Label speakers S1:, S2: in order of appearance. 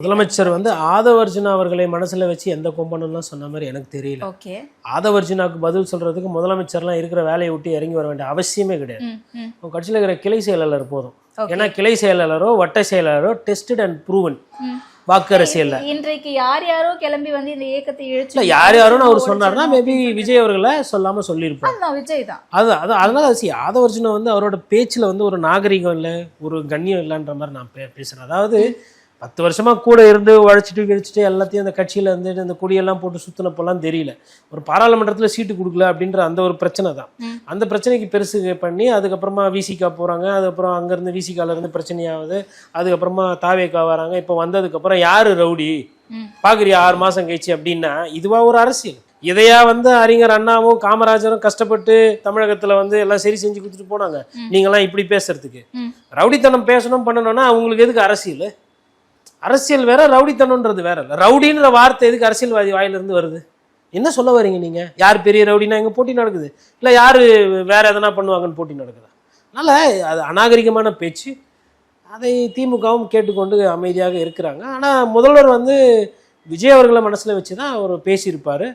S1: முதலமைச்சர் வந்து ஆதவர்ஜுனா அவர்களை மனசுல வச்சு எந்த கொம்பனம்லாம் சொன்ன மாதிரி எனக்கு தெரியல.
S2: ஓகே.
S1: ஆதவர்ஜுனாவுக்கு பதில் சொல்றதுக்கு முதலமைச்சர்லாம் இருக்கிற வேலையை விட்டு இறங்கி வர வேண்டிய அவசியமே கிடையாது. உங்க கட்சியில் இருக்கிற கிளை செயலாளர் போதும். ஏன்னா கிளை செயலாளரோ வட்ட செயலாளரோ டெஸ்டட் அண்ட் ப்ரூவன் வாக்கு அரசியல்ல.
S2: இன்றைக்கு யார் யாரோ கிளம்பி வந்து இந்த இயக்கத்தை இழுச்சு
S1: யார் யாரோன்னு அவர் சொன்னார்னா மேபி விஜய் அவர்களை சொல்லாம சொல்லியிருப்பார்.
S2: விஜய் தான்
S1: அதனால ஆதவர்ஜுனா வந்து அவரோட பேச்சுல வந்து ஒரு நாகரிகம் இல்லை, ஒரு கண்ணியம் இல்லைன்ற மாதிரி நான் பேசுறேன். அதாவது 10 வருஷமா கூட இருந்து உழைச்சிட்டு கிழிச்சிட்டு எல்லாத்தையும் அந்த கட்சியில வந்து இந்த கொடியெல்லாம் போட்டு சுத்தினப்பெல்லாம் தெரியல. ஒரு பாராளுமன்றத்தில் சீட்டு கொடுக்கல அப்படின்ற அந்த ஒரு பிரச்சனை தான். அந்த பிரச்சனைக்கு பெருசு பண்ணி அதுக்கப்புறமா விசிகா போறாங்க. அதுக்கப்புறம் அங்கேருந்து விசிகால இருந்து பிரச்சனையாகுது. அதுக்கப்புறமா தாவேக்கா வராங்க. இப்போ வந்ததுக்கப்புறம் யாரு ரவுடி பாக்குறியா 6 மாசம் கழிச்சு அப்படின்னா இதுவா ஒரு அரசியல்? இதையா வந்து அறிஞர் அண்ணாவும் காமராஜரும் கஷ்டப்பட்டு தமிழகத்துல வந்து எல்லாம் சரி செஞ்சு கொடுத்துட்டு போனாங்க. நீங்கெல்லாம் இப்படி பேசுறதுக்கு ரவுடித்தனம் பேசணும் பண்ணணும்னா அவங்களுக்கு எதுக்கு அரசியல்? அரசியல் வேற, ரவுடித்தனம்ன்றது வேற இல்லை. ரவுடின்ற வார்த்தை எதுக்கு அரசியல்வாதி வாயிலிருந்து வருது? என்ன சொல்ல வரீங்க நீங்க? யார் பெரிய ரவுடினா எங்க போட்டி நடக்குது, இல்லை யாரு வேற எதனா பண்ணுவாங்கன்னு போட்டி நடக்குதா? அதனால அது அநாகரிகமான பேச்சு. அதை திமுகவும் கேட்டுக்கொண்டு அமைதியாக இருக்கிறாங்க. ஆனால் முதல்வர் வந்து விஜய் அவர்களை மனசுல வச்சு தான் அவர் பேசியிருப்பாரு.